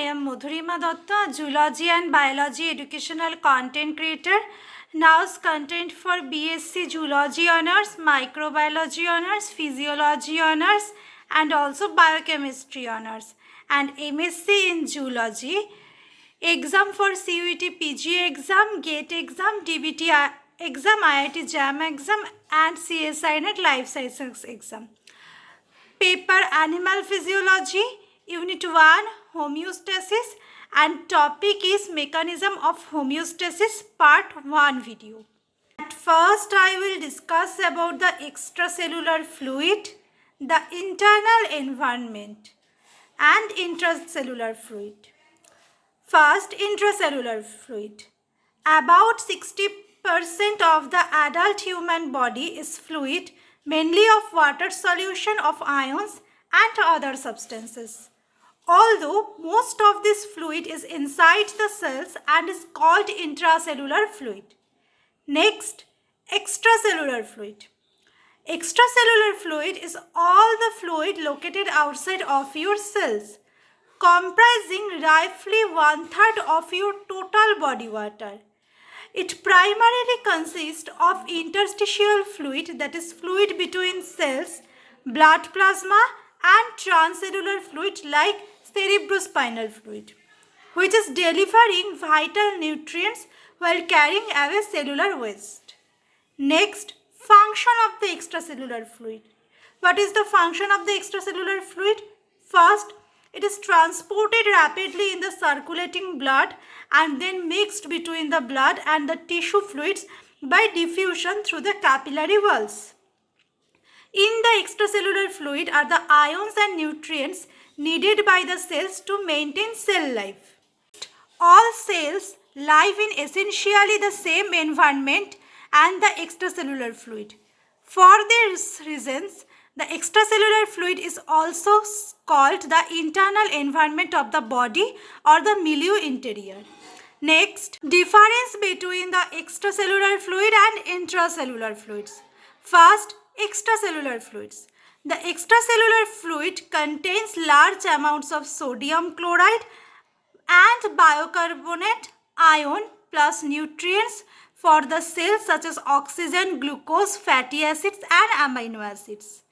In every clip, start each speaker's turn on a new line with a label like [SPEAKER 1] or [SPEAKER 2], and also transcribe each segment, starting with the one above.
[SPEAKER 1] am Madhurima Datta, Zoology and Biology Educational Content Creator. Now's content for B.Sc Zoology Honours, Microbiology Honours, Physiology Honours and also Biochemistry Honours and M.Sc in Zoology. Exam for CUET PG exam, GATE exam, DBT exam, IIT JAM exam and CSI NET Life Sciences exam. Paper Animal Physiology, Unit 1 Homeostasis and topic is Mechanism of Homeostasis Part 1 video. At first I will discuss about the extracellular fluid, the internal environment and intracellular fluid. First, intracellular fluid. About 60% of the adult human body is fluid, mainly of water solution of ions and other substances. Although most of this fluid is inside the cells and is called intracellular fluid. Next, extracellular fluid. Extracellular fluid is all the fluid located outside of your cells, comprising roughly 1/3 of your total body water. It primarily consists of interstitial fluid, that is fluid between cells, blood plasma and transcellular fluid like cerebrospinal fluid, which is delivering vital nutrients while carrying away cellular waste. Next, function of the extracellular fluid. What is the function of the extracellular fluid? First, it is transported rapidly in the circulating blood and then mixed between the blood and the tissue fluids by diffusion through the capillary walls. In the extracellular fluid are the ions and nutrients needed by the cells to maintain cell life. All cells live in essentially the same environment and the extracellular fluid. For these reasons, the extracellular fluid is also called the internal environment of the body or the milieu interior. Next, difference between the extracellular fluid and intracellular fluids. First, extracellular fluids. The extracellular fluid contains large amounts of sodium chloride and bicarbonate ion plus nutrients for the cells such as oxygen, glucose, fatty acids and amino acids.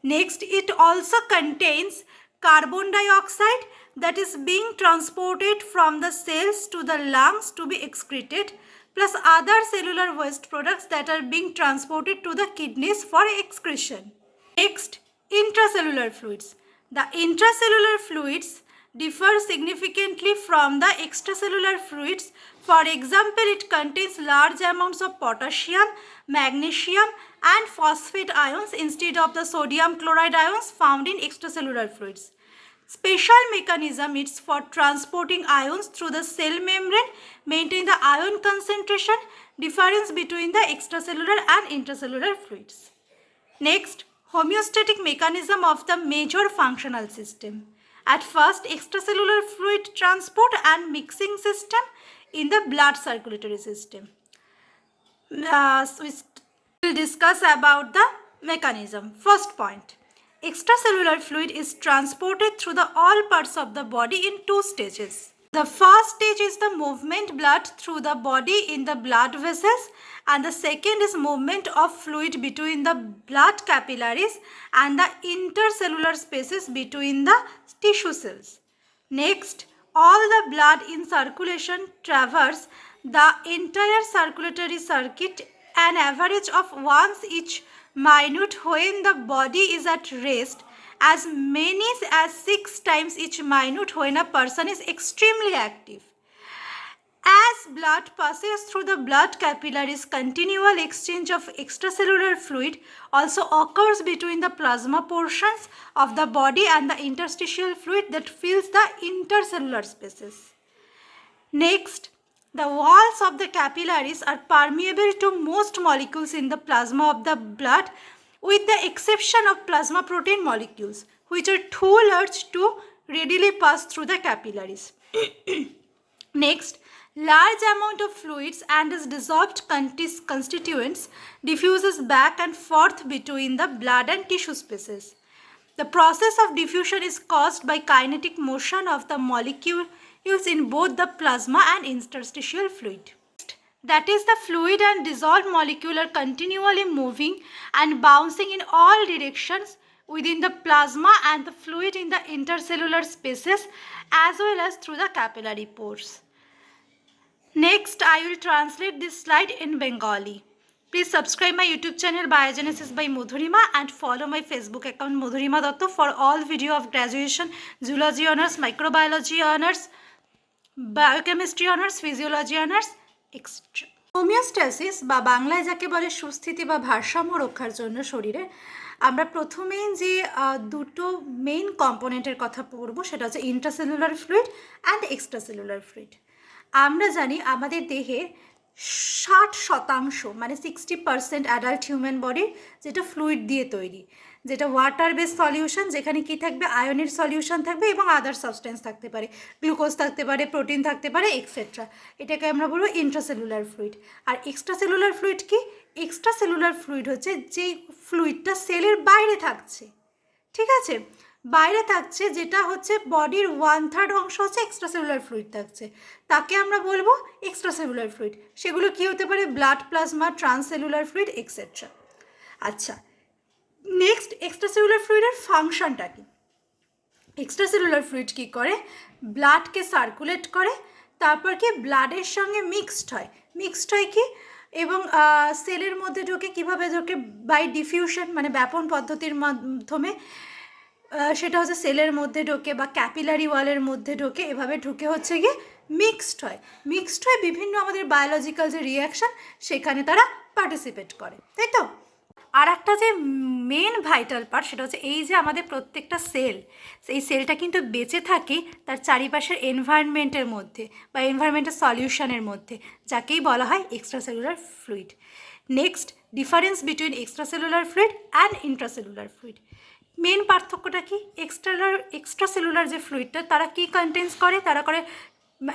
[SPEAKER 1] Next, it also contains carbon dioxide that is being transported from the cells to the lungs to be excreted, plus other cellular waste products that are being transported to the kidneys for excretion. Next, intracellular fluids. The intracellular fluids differ significantly from the extracellular fluids. For example, it contains large amounts of potassium, magnesium and phosphate ions instead of the sodium chloride ions found in extracellular fluids. Special mechanism is for transporting ions through the cell membrane, maintain the ion concentration, difference between the extracellular and intracellular fluids. Next, homeostatic mechanism of the major functional system. At first, extracellular fluid transport and mixing system in the blood circulatory system. We will discuss about the mechanism. First point, extracellular fluid is transported through the all parts of the body in two stages. The first stage is the movement blood through the body in the blood vessels and the second is movement of fluid between the blood capillaries and the intercellular spaces between the tissue cells. Next, all the blood in circulation traverse the entire circulatory circuit an average of once each minute when the body is at rest, as many as 6 times each minute when a person is extremely active. As blood passes through the blood capillaries, continual exchange of extracellular fluid also occurs between the plasma portions of the body and the interstitial fluid that fills the intercellular spaces. Next, the walls of the capillaries are permeable to most molecules in the plasma of the blood with the exception of plasma protein molecules, which are too large to readily pass through the capillaries. Next, large amount of fluids and its dissolved constituents diffuses back and forth between the blood and tissue spaces. The process of diffusion is caused by kinetic motion of the molecules in both the plasma and interstitial fluid. That is, the fluid and dissolved molecule are continually moving and bouncing in all directions within the plasma and the fluid in the intercellular spaces as well as through the capillary pores. Next, I will translate this slide in Bengali. Please subscribe my YouTube channel Biogenesis by Madhurima and follow my Facebook account Madhurima Dotto for all video of graduation, zoology honors, microbiology honors, biochemistry honors, physiology honors, etc. Homeostasis বা বাংলায় যাকে বলে সুস্থিতি বা ভারসাম্য রক্ষার জন্য শরীরে আমরা প্রথমেই যে দুটো মেইন কম্পোনেন্টের কথা পড়ব সেটা হচ্ছে intracellular fluid and extracellular fluid. আমরা জানি আমাদের দেহে 60% মানে 60% অ্যাডাল্ট হিউম্যান বডির যেটা ফ্লুইড দিয়ে তৈরি, যেটা ওয়াটার বেস সলিউশন, যেখানে কি থাকবে আয়নের সলিউশন থাকবে এবং আদার সাবস্টেন্স থাকতে পারে, গ্লুকোজ থাকতে পারে, প্রোটিন থাকতে পারে, এক্সেট্রা। এটাকে আমরা বলবো ইন্ট্রাসেলুলার ফ্লুইড। আর এক্সট্রাসেলুলার ফ্লুইড কি? এক্সট্রাসেলুলার ফ্লুইড হচ্ছে যেই ফ্লুইডটা সেলের বাইরে থাকছে, ঠিক আছে, বাইরে থাকছে, যেটা হচ্ছে বডির 1/3 অংশ হচ্ছে এক্সট্রাসেলুলার ফ্লুইড থাকছে, তাকে আমরা বলবো এক্সট্রাসেলুলার ফ্লুইড। সেগুলো কি হতে পারে? Blood, plasma, transcellular fluid, etcetera. আচ্ছা, নেক্সট এক্সট্রাসেলুলার ফ্লুইডের ফাংশনটা কি? এক্সট্রাসেলুলার ফ্লুইড কী করে? ব্লাডকে সার্কুলেট করে, তারপর কি ব্লাডের সঙ্গে মিক্সড হয় কি, এবং সেলের মধ্যে ঢোকে। কীভাবে ঢোকে? বাই ডিফিউশন, মানে ব্যাপন পদ্ধতির মাধ্যমে। সেটা হচ্ছে সেলের মধ্যে ঢোকে বা ক্যাপিলারি ওয়ালের মধ্যে ঢোকে, এভাবে ঢুকে হচ্ছে গিয়ে মিক্সড হয় বিভিন্ন আমাদের বায়োলজিক্যাল যে রিয়াকশান সেখানে তারা পার্টিসিপেট করে, তাই তো? আর একটা যে মেন ভাইটাল পার্ট সেটা হচ্ছে এই যে আমাদের প্রত্যেকটা সেল, এই সেলটা কিন্তু বেঁচে থাকে তার চারিপাশের এনভায়রনমেন্টের মধ্যে বা এনভায়রনমেন্টের সলিউশনের মধ্যে, যাকেই বলা হয় extracellular fluid. Next, difference between extracellular fluid and intracellular fluid. Main পার্থক্যটা কি? এক্সট্রাসেলুলার যে ফ্লুইডটা তারা কি কন্টেন্স করে? তারা করে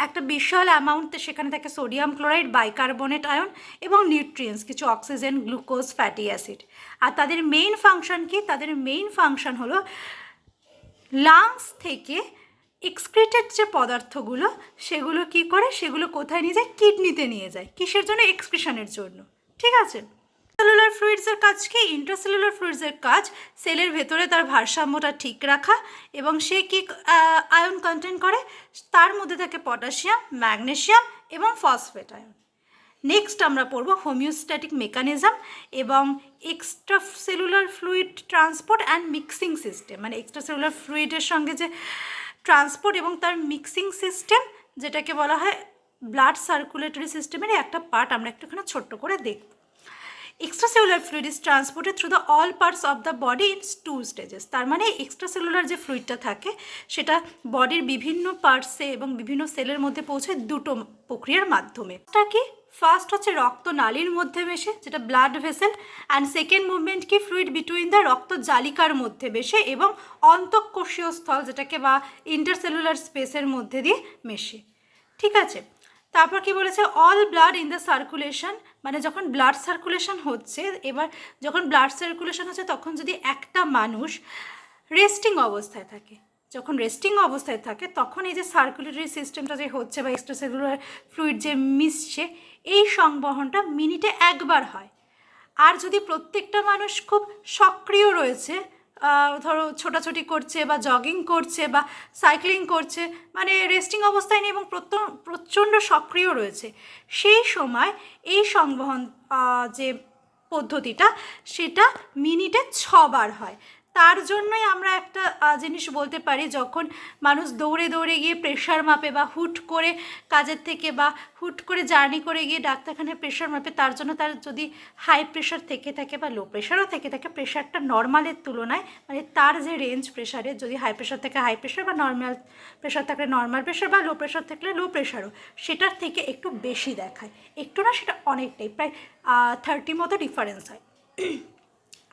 [SPEAKER 1] একটা বিশাল অ্যামাউন্টে, সেখানে থাকে সোডিয়াম ক্লোরাইড, বাইকার্বনেট আয়ন এবং নিউট্রিয়েন্টস, কিছু অক্সিজেন, গ্লুকোজ, ফ্যাটি অ্যাসিড। আর তাদের মেইন ফাংশন কি? তাদের মেইন ফাংশন হলো লাংস থেকে এক্সক্রিটেড যে পদার্থগুলো সেগুলো কি করে? সেগুলো কোথায় নিয়ে যায়? কিডনিতে নিয়ে যায়। কিসের জন্য? এক্সক্রিশনের জন্য, ঠিক আছে। সেলুলার ফ্লুইডসের কাজ কি? ইন্ট্রাসেলুলার ফ্লুইডসের কাজ সেলের ভেতরে তার ভারসাম্যটা ঠিক রাখা, এবং সে কি আয়ন কন্টেন করে? তার মধ্যে থাকে পটাশিয়াম, ম্যাগনেশিয়াম এবং ফসফেট আয়ন। নেক্সট আমরা পড়ব হোমিওস্ট্যাটিক মেকানিজম এবং extracellular fluid transport and mixing system, মানে এক্সট্রাসেলুলার ফ্লুইডের সঙ্গে যে ট্রান্সপোর্ট এবং তার মিক্সিং সিস্টেম, যেটাকে বলা হয় ব্লাড সার্কুলেটরি সিস্টেমের একটা পার্ট, আমরা একটুখানি ছোট্ট করে দেখব। Extracellular fluid is transported through the all parts of the body in 2 stages. তার মানে এক্সট্রাসেলুলার যে ফ্লুইডটা থাকে সেটা বডির বিভিন্ন পার্টসে এবং বিভিন্ন সেলের মধ্যে পৌঁছে দুটো প্রক্রিয়ার মাধ্যমে। এটা কি? ফার্স্ট হচ্ছে রক্তনালীর মধ্যে মেশে, যেটা blood vessel, and second movement কি? ফ্লুইড বিটুইন দ্য রক্ত জালিকার মধ্যে মেশে এবং অন্তঃকোষীয় স্থল, যেটাকে বা ইন্টারসেলুলার স্পেসের মধ্যে দিয়ে মেশে, ঠিক আছে। তারপর কি বলেছে? All blood in the circulation, মানে যখন ব্লাড সার্কুলেশন হচ্ছে, এবার যখন ব্লাড সার্কুলেশন হচ্ছে তখন যদি একটা মানুষ রেস্টিং অবস্থায় থাকে, যখন রেস্টিং অবস্থায় থাকে তখন এই যে সার্কুলেটরি সিস্টেমটা যে হচ্ছে বা এক্সট্রাসেলুলার ফ্লুইড যে মিশছে, এই সংবহনটা মিনিটে একবার হয়। আর যদি প্রত্যেকটা মানুষ খুব সক্রিয় রয়েছে, ধরো ছোটাছুটি করছে বা জগিং করছে বা সাইক্লিং করছে, মানে রেস্টিং অবস্থায় নেই এবং প্রচণ্ড সক্রিয় রয়েছে, সেই সময় এই সংবহন যে পদ্ধতিটা সেটা মিনিটে 6 বার হয়। তার জন্যই আমরা একটা জিনিস বলতে পারি, যখন মানুষ দৌড়ে দৌড়ে গিয়ে প্রেশার মাপে বা হুট করে কাজের থেকে বা হুট করে জার্নি করে গিয়ে ডাক্তারখানায় প্রেশার মাপে, তার জন্য তার যদি হাই প্রেশার থেকে থাকে বা লো প্রেশারও থেকে থাকে, প্রেশারটা নর্মালের তুলনায়, মানে তার যে রেঞ্জ প্রেশারের, যদি হাই প্রেশার থেকে হাই প্রেশার বা নর্মাল প্রেশার থাকলে নর্মাল প্রেশার বা লো প্রেশার থাকলে লো প্রেশারও, সেটার থেকে একটু বেশি দেখায়, একটু না, সেটা অনেকটাই, প্রায় 30 মতো ডিফারেন্স হয়।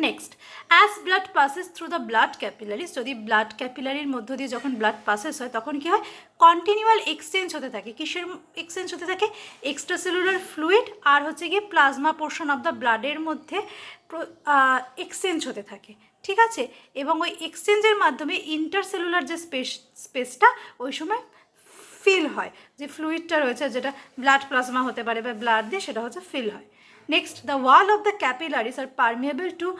[SPEAKER 1] Next, as blood passes through the blood capillaries, যদি ব্লাড ক্যাপিলারির মধ্য দিয়ে যখন ব্লাড পাসেস হয় তখন কী হয়? কন্টিনিউয়াল এক্সচেঞ্জ হতে থাকে। কিসের এক্সচেঞ্জ হতে থাকে? এক্সট্রাসেলুলার ফ্লুইড আর হচ্ছে গিয়ে প্লাজমা পোর্শন অফ দ্য ব্লাডের মধ্যে এক্সচেঞ্জ হতে থাকে, ঠিক আছে, এবং ওই এক্সচেঞ্জের মাধ্যমে ইন্টারসেলুলার যে স্পেসটা ওই সময় ফিল হয়, যে ফ্লুইডটা রয়েছে যেটা ব্লাড প্লাজমা হতে পারে বা ব্লাড দিয়ে, সেটা হচ্ছে ফিল হয়। Next, the wall of the capillaries are permeable to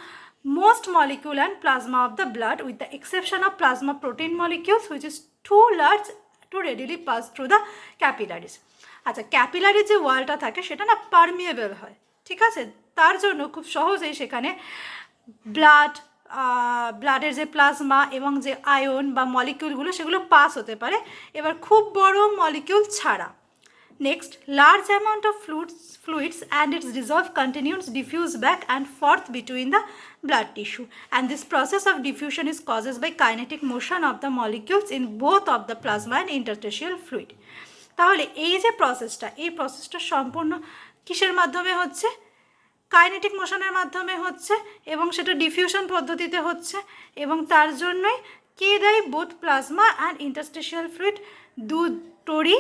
[SPEAKER 1] most molecule and plasma of the blood with the exception of plasma protein molecules which is too large to readily pass through the capillaries. আচ্ছা, capillary যে ওয়ালটা থাকে সেটা না permeable হয়, ঠিক আছে, তার জন্য খুব সহজেই সেখানে ব্লাডের যে প্লাজমা এবং যে আয়ন বা মলিকিউলগুলো সেগুলো পাস হতে পারে, এবার খুব বড় মলিকিউল ছাড়া। Next, large amount of fluids and its dissolved continues diffuse back and forth between the blood tissue, and this process of diffusion is caused by kinetic motion of the molecules in both of the plasma and interstitial fluid. তাহলে এই যে প্রসেসটা, এই প্রসেসটা সম্পূর্ণ কিসের মাধ্যমে হচ্ছে? কাইনেটিক মোশনের মাধ্যমে হচ্ছে, এবং সেটা ডিফিউশন পদ্ধতিতে হচ্ছে, এবং তার জন্যই কে দেয়? Both plasma and interstitial fluid দুটোরই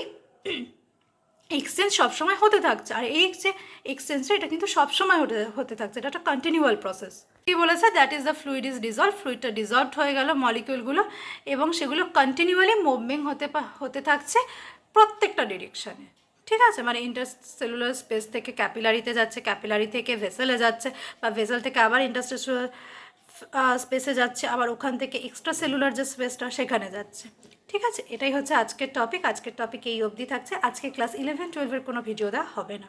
[SPEAKER 1] এক্সচেঞ্জ সবসময় হতে থাকছে। আর এই যে এক্সচেঞ্জটা, এটা কিন্তু সবসময় হতে থাকছে, এটা একটা কন্টিনিউয়াল প্রসেস। কি বলেছে? That is the fluid is dissolve, ফ্লুইডটা ডিজলভড হয়ে গেল মলিকিউলগুলো, এবং সেগুলো কন্টিনিউয়ালি মুভমেন্ট হতে থাকছে প্রত্যেকটা ডিরেকশানে, ঠিক আছে, মানে ইন্টারসেলুলার স্পেস থেকে ক্যাপিলারিতে যাচ্ছে, ক্যাপিলারি থেকে ভেসেলে যাচ্ছে, বা ভেসেল থেকে আবার ইন্টারস্টেশনাল স্পেসে যাচ্ছে, আবার ওখান থেকে এক্সট্রা সেলুলার যে স্পেসটা সেখানে যাচ্ছে, ঠিক আছে। এটাই হচ্ছে আজকের টপিক। আজকের টপিক এই অবধি থাকছে। আজকে ক্লাস 11-12 কোনো ভিডিও দেওয়া হবে না।